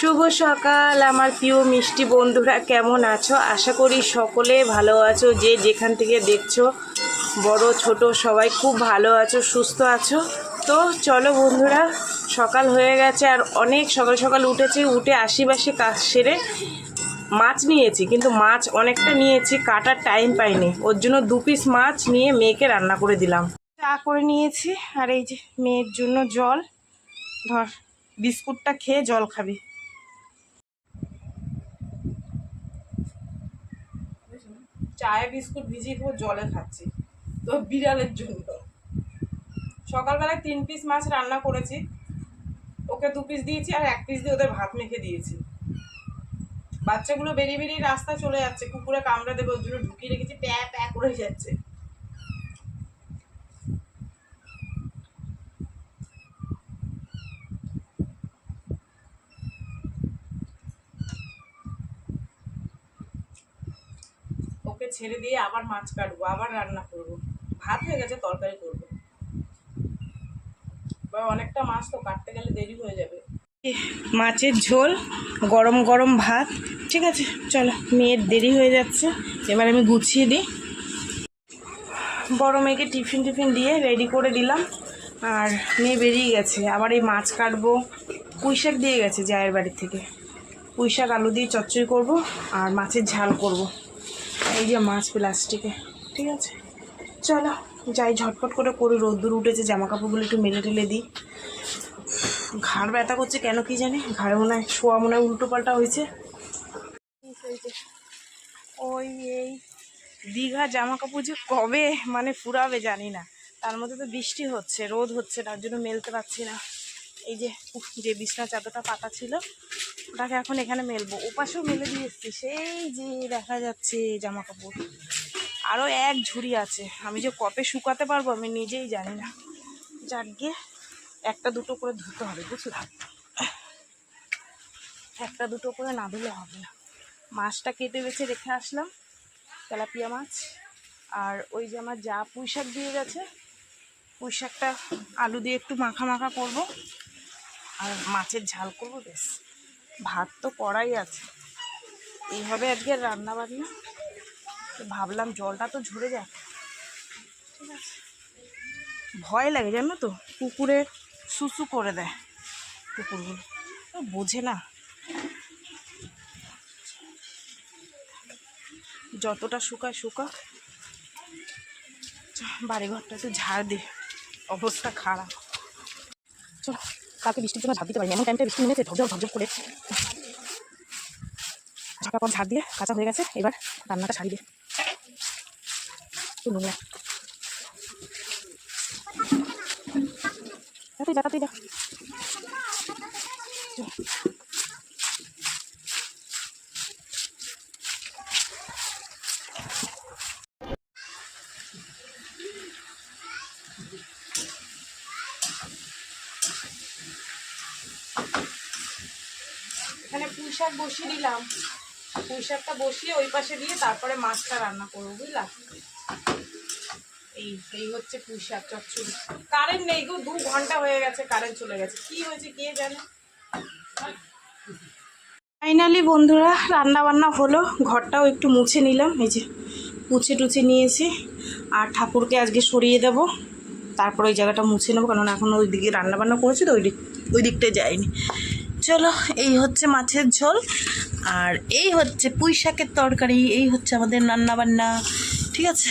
শুভ সকাল আমার প্রিয় মিষ্টি বন্ধুরা, কেমন আছো? আশা করি সকলে ভালো আছো। যে যেখান থেকে দেখছো, বড় ছোট সবাই খুব ভালো আছো, সুস্থ আছো। তো চলো বন্ধুরা, সকাল হয়ে গেছে আর অনেক সকাল সকাল উঠেছি। উঠে আশিবাসি কাজ সেরে মাছ নিয়েছি, কিন্তু মাছ অনেকটা নিয়েছি, কাটার টাইম পাইনি। ওর জন্য 2 পিস মাছ নিয়ে মেয়েকে রান্না করে দিলাম। চা করে নিয়েছি, আর এই যে মেয়ের জন্য জল। ধর, বিস্কুটটা খেয়ে জল খাবি। চায়ে বিস্কুট ভিজিয়ে দেবো, জলে খাচ্ছি তো বিড়ালের জন্য। সকালবেলায় 3 পিস মাছ রান্না করেছি, ওকে 2 পিস দিয়েছি আর 1 পিস দিয়ে ওদের ভাত মেখে দিয়েছি। বাচ্চাগুলো বেরিয়ে বেরিয়ে রাস্তা চলে যাচ্ছে, কুকুরে কামড়ে দেবে, ওর জন্য ঢুকিয়ে রেখেছি, প্যা প্যা করে যাচ্ছে। ওকে ছেড়ে দিয়ে আবার মাছ কাটবো, আবার রান্না করব। ভাত হয়ে গেছে, তরকারি করবো। অনেকটা মাছ তো, কাটতে গেলে দেরি হয়ে যাবে। মাছের ঝোল, গরম গরম ভাত। ঠিক আছে, চলো, মেয়ের দেরি হয়ে যাচ্ছে, এবার আমি গুছিয়ে দিই। বড় মেয়েকে টিফিন দিয়ে রেডি করে দিলাম, আর মেয়ে বেরিয়ে গেছে। আবার এই মাছ কাটবো। পুঁই শাক দিয়ে গেছে জায়ের বাড়ি থেকে, পুঁই শাক আলু দিয়ে চচ্চড়ি করব আর মাছের ঝাল করব। এই যে মাছ প্লাস্টিকে। ঠিক আছে, চলো যাই, ঝটপট করে করি। রোদ্দুর উঠেছে, জামা কাপড়গুলো একটু মেলে টেলে দিই। ঘাড় ব্যথা করছে কেন কি জানি, ঘাড়ে মনে হয় শোয়া, মনে হয় উল্টো পাল্টা হয়েছে। ওই এই দীঘা জামা কাপড় যে কবে মানে ফুরাবে জানি না। তার মধ্যে তো বৃষ্টি হচ্ছে, রোদ হচ্ছে, তার জন্য মেলতে পারছি না। এই যে যে বিছনা চাদরটা পাতা ছিল, ওটাকে এখন এখানে মেলবো। ওপাশেও মেলে দিয়ে এসছি, সেই যে দেখা যাচ্ছে জামা কাপড়। আরও এক ঝুড়ি আছে, আমি যে কবে শুকাতে পারবো আমি নিজেই জানি না। যাক গিয়ে, একটা দুটো করে ধুতে হবে, বুঝলো? একটা দুটো করে না ধুলে হবে না। মাছটা কেটে বেছে রেখে আসলাম, তেলাপিয়া মাছ। আর ওই যে আমার যা পুঁই শাক দিয়ে গেছে, পুঁই শাকটা আলু দিয়ে একটু মাখা মাখা করব, আর মাছের ঝাল করব। বেশ, ভাত তো কড়াই আছে। এইভাবে আজকে রান্না বান্না। ভাবলাম জলটা তো ঝরে যাক। ঠিক আছে, ভয় লাগে জানো তো, কুকুরে সুসু করে দেয়, কুকুরগুলো বোঝে না। যতটা শুকায় শুকাক, বাড়িঘরটা একটু ঝাড় দিই, অবস্থা খারাপ। চলো, কালকে বৃষ্টির জন্য ঝাড় দিতে পারিনি, এমন টাইমটা বৃষ্টি নেমেছে, ঝপঝপ ঝপঝপ করে। ঝাঁকা ঝাড় দিয়ে কাঁচা হয়ে গেছে, এবার রান্নাটা সারি দিয়ে একটু নুন তাতেই যা, তাতেই যা। এখানে পুঁই শাক বসিয়ে দিলাম, পুঁই শাকটা বসিয়ে ওই পাশে দিয়ে তারপরে মাছটা রান্না করবো, বুঝলা? এই হচ্ছে পুঁই শাক চচ্চড়ি। কারেন্ট নেই গো, 2 ঘন্টা হয়ে গেছে, কারেন্ট চলে গেছে, কি হয়েছে কে জানে। ফাইনালি বন্ধুরা, রান্না বান্না হলো, ঘরটাও একটু মুছে নিলাম। এই যে মুছে টুছে নিয়েছি, আর ঠাকুরকে আজকে সরিয়ে দেব, তারপর ওই জায়গাটা মুছে নেবো, কারণ এখন ওই দিকে রান্নাবান্না করেছি তো, ওই দিকটায় যায়নি। চলো, এই হচ্ছে মাছের ঝোল, আর এই হচ্ছে পুঁই শাকের তরকারি, এই হচ্ছে আমাদের রান্নাবান্না। ঠিক আছে,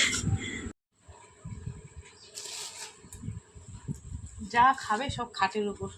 যা খাবে সব খাটের উপর।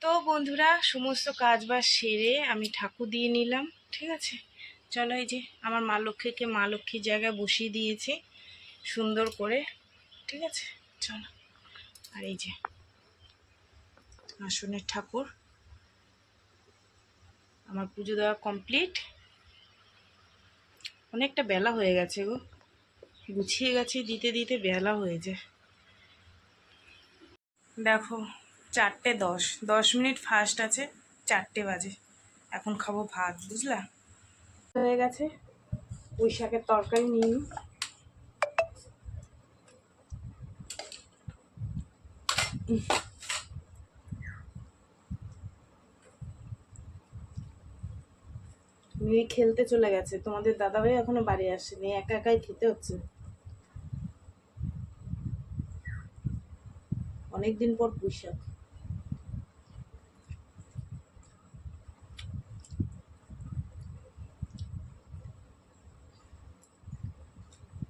তো বন্ধুরা, সমস্ত কাজ বাজ সেরে আমি ঠাকুর দিয়ে নিলাম। ঠিক আছে, চলো এই যে আমার মা লক্ষ্মীকে মা লক্ষ্মীর জায়গায় বসিয়ে দিয়েছি সুন্দর করে। ঠিক আছে, চলো। আর এই যে আসনের ঠাকুর, আমার পুজো দেওয়া কমপ্লিট। অনেকটা বেলা হয়ে গেছে গো, গুছিয়ে গেছে দিতে দিতে বেলা হয়ে যায়। দেখো 4:10, 10 মিনিট ফাস্ট আছে, 4টে বাজে। এখন খাবো ভাত, বুঝলা। হয়ে গেছে, পুঁই শাকের তরকারি নিয়ে মেয়ে খেলতে চলে গেছে, তোমাদের দাদাভাই এখনো বাড়ি আসেনি, একা একাই খেতে হচ্ছে। অনেকদিন পর পুঁই শাক,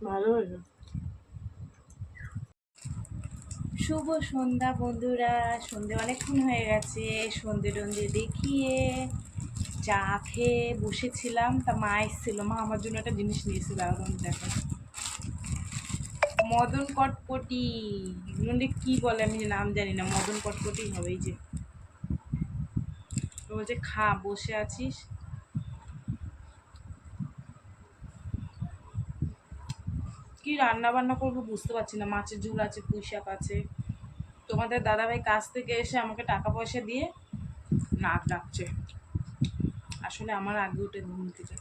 ভালো হলো। শুভ সন্ধ্যা বন্ধুরা, সন্ধে অনেকক্ষণ হয়ে গেছে। সন্ধে টন্ধে দেখিয়ে চা খেয়ে বসেছিলাম, তা মা এসেছিল। মা আমার জন্য একটা জিনিস নিয়েছিল, এখন দেখো মদন কটকটি। এগুলো কি বলে আমি নাম জানি না, মদন কটকটি হবে। এই যে বলছে খা, বসে আছিস। কি রান্না বান্না করবো বুঝতে পারছি না। মাছের ঝোল আছে, পুঁই শাক আছে। তোমাদের দাদাভাই কাছ থেকে এসে আমাকে টাকা পয়সা দিয়ে নাক ডাকছে। আসলে আমার আগে উঠে নিতে চাই,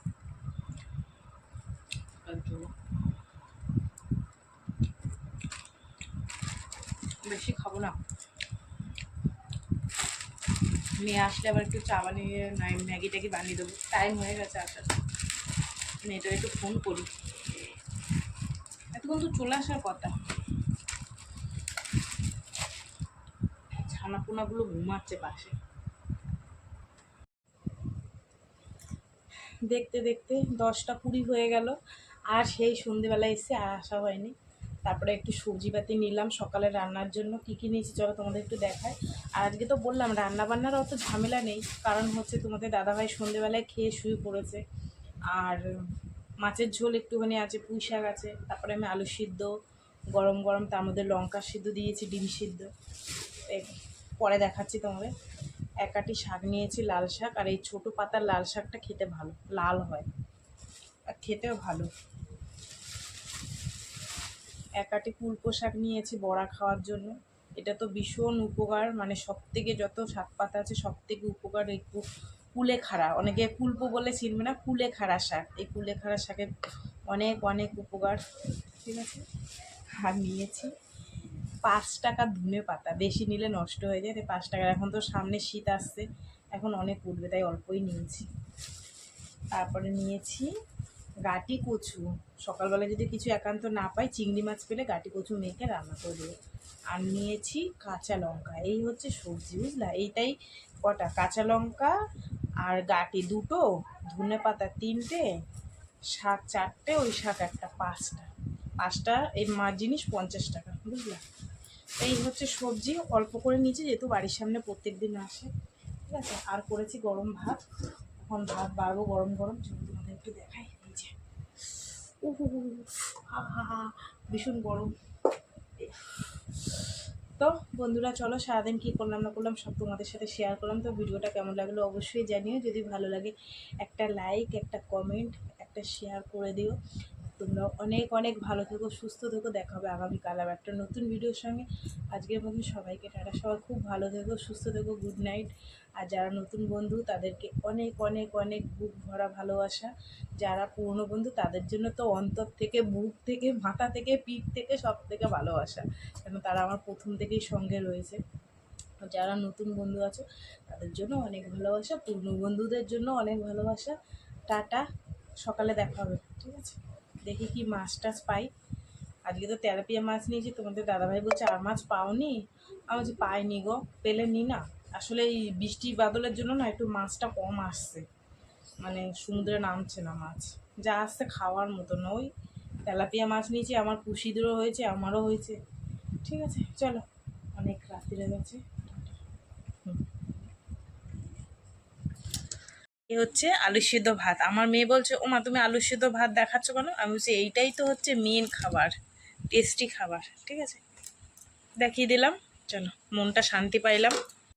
বেশি খাবো না। নিয়ে আসলে আবার একটু চা বানিয়ে ম্যাগি ট্যাগি বানিয়ে দেবো। টাইম হয়ে গেছে আসার, মেয়েটা একটু ফোন করি। এতক্ষণ তো চলে আসার কথা। ছানাপোনাগুলো ঘুমাচ্ছে পাশে। দেখতে দেখতে 10টা 20 হয়ে গেল, আর সেই সন্ধেবেলা এসে আর আসা হয়নি। তারপরে একটু সবজিপাতি নিলাম সকালে রান্নার জন্য। কী কী নিয়েছি চলো তোমাদের একটু দেখায়। আর আজকে তো বললাম রান্না বান্নার অত ঝামেলা নেই, কারণ হচ্ছে তোমাদের দাদাভাই সন্ধেবেলায় খেয়ে শুয়ে পড়েছে। আর মাছের ঝোল একটুখানি আছে, পুঁই শাক আছে, তারপরে আমি আলু সিদ্ধ গরম গরম, তার মধ্যে লঙ্কা সিদ্ধ দিয়েছি, ডিম সিদ্ধ। পরে দেখাচ্ছি তোমাদের। একাটি শাক নিয়েছি, লাল শাক। আর এই ছোটো পাতার লাল শাকটা খেতে ভালো, লাল হয় আর খেতেও ভালো। একাটি কুলপো শাক নিয়েছি বড়া খাওয়ার জন্য। এটা তো ভীষণ উপকার, মানে সব থেকে যত শাক পাতা আছে সব থেকে উপকার এই কুলেখাড়া। অনেকে কুলপো বলে চিনবে না, কুলেখাড়া শাক। এই কুলেখাড়া শাকের অনেক অনেক উপকার। ঠিক আছে। আর নিয়েছি 5 টাকা ধনে পাতা, বেশি নিলে নষ্ট হয়ে যায়, তাই 5 টাকার। এখন তো সামনে শীত আসছে, এখন অনেক উঠবে, তাই অল্পই নিয়েছি। তারপরে নিয়েছি গাটি কচু। সকালবেলা যদি কিছু একান্ত না পাই, চিংড়ি মাছ পেলে গাটি কচু মেখে রান্না করে দেবো। আর নিয়েছি কাঁচা লঙ্কা। এই হচ্ছে সবজি, বুঝলা। এইটাই কটা, কাঁচা লঙ্কা আর গাটি 2টো, ধনে পাতা 3টে, শাক 4টে, ওই শাক একটা, 5টা। 5টা এই মাছ জিনিস 50 টাকা, বুঝলা। এই হচ্ছে সবজি, অল্প করে নিয়েছি যেহেতু বাড়ির সামনে প্রত্যেক দিন আসে। ঠিক আছে। আর করেছি গরম ভাত, এখন ভাত বাড়বো গরম গরম। তোমাদের একটু দেখাই। এই যে হা ভীষণ গরম। তো বন্ধুরা চলো, সারাদিন কী করলাম না করলাম সব তোমাদের সাথে শেয়ার করলাম। তো ভিডিওটা কেমন লাগলো অবশ্যই জানিও। যদি ভালো লাগে একটা লাইক, একটা কমেন্ট, একটা শেয়ার করে দিও। তোমরা অনেক অনেক ভালো থেকো, সুস্থ থেকো। দেখা হবে আগামীকাল আবার একটা নতুন ভিডিওর সঙ্গে। আজকের মতন সবাইকে টাটা, সবাই খুব ভালো থেকো, সুস্থ থেকো, গুড নাইট। আর যারা নতুন বন্ধু তাদেরকে অনেক অনেক অনেক বুক ভরা ভালোবাসা। যারা পুরনো বন্ধু তাদের জন্য তো অন্তর থেকে, বুক থেকে, মাথা থেকে, পিঠ থেকে, সব থেকে ভালোবাসা, কেন তারা আমার প্রথম থেকেই সঙ্গে রয়েছে। যারা নতুন বন্ধু আছে তাদের জন্য অনেক ভালোবাসা, পুরনো বন্ধুদের জন্য অনেক ভালোবাসা। টাটা, সকালে দেখা হবে। ঠিক আছে, দেখি কি মাছ টাছ পাই। আজকে তো তেলাপিয়া মাছ নিয়েছি, তোমাদের দাদাভাই বলছে আর মাছ পাওনি। আমি বলছি পাইনি গো, পেলে নি না। আসলে এই বৃষ্টি বাদলের জন্য না একটু মাছটা কম আসছে, মানে সমুদ্রে নামছে না মাছ। যা আসছে খাওয়ার মতো না। ওই তেলাপিয়া মাছ নিয়েছি, আমার পুষিদেরও হয়েছে, আমারও হয়েছে। ঠিক আছে, চলো, অনেক রাত্রি হয়ে গেছে। হুম। এ হচ্ছে আলু সিদ্ধ ভাত। আমার মেয়ে বলছে, ও মা তুমি আলু সিদ্ধ ভাত দেখাচ্ছ কেন? আমি বলছি এইটাই তো হচ্ছে মেন খাবার, টেস্টি খাবার। ঠিক আছে, দেখিয়ে দিলাম, চলো মনটা শান্তি পাইলাম।